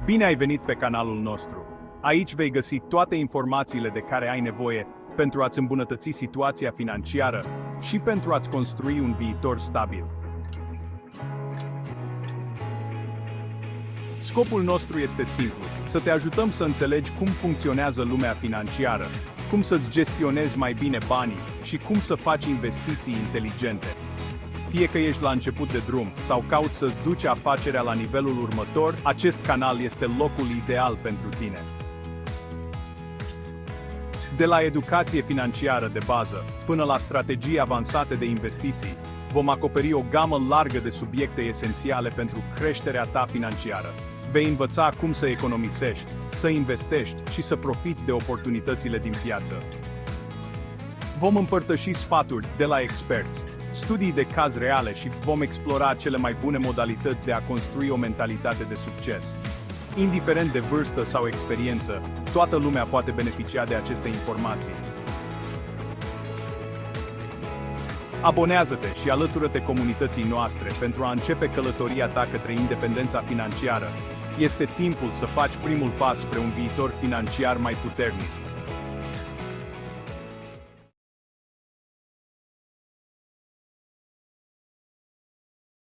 Bine ai venit pe canalul nostru! Aici vei găsi toate informațiile de care ai nevoie pentru a-ți îmbunătăți situația financiară și pentru a-ți construi un viitor stabil. Scopul nostru este simplu: să te ajutăm să înțelegi cum funcționează lumea financiară, cum să-ți gestionezi mai bine banii și cum să faci investiții inteligente. Fie că ești la început de drum sau cauți să-ți duci afacerea la nivelul următor, acest canal este locul ideal pentru tine. De la educație financiară de bază până la strategii avansate de investiții, vom acoperi o gamă largă de subiecte esențiale pentru creșterea ta financiară. Vei învăța cum să economisești, să investești și să profiți de oportunitățile din piață. Vom împărtăși sfaturi de la experți, studii de caz reale și vom explora cele mai bune modalități de a construi o mentalitate de succes. Indiferent de vârstă sau experiență, toată lumea poate beneficia de aceste informații. Abonează-te și alătură-te comunității noastre pentru a începe călătoria ta către independența financiară. Este timpul să faci primul pas spre un viitor financiar mai puternic.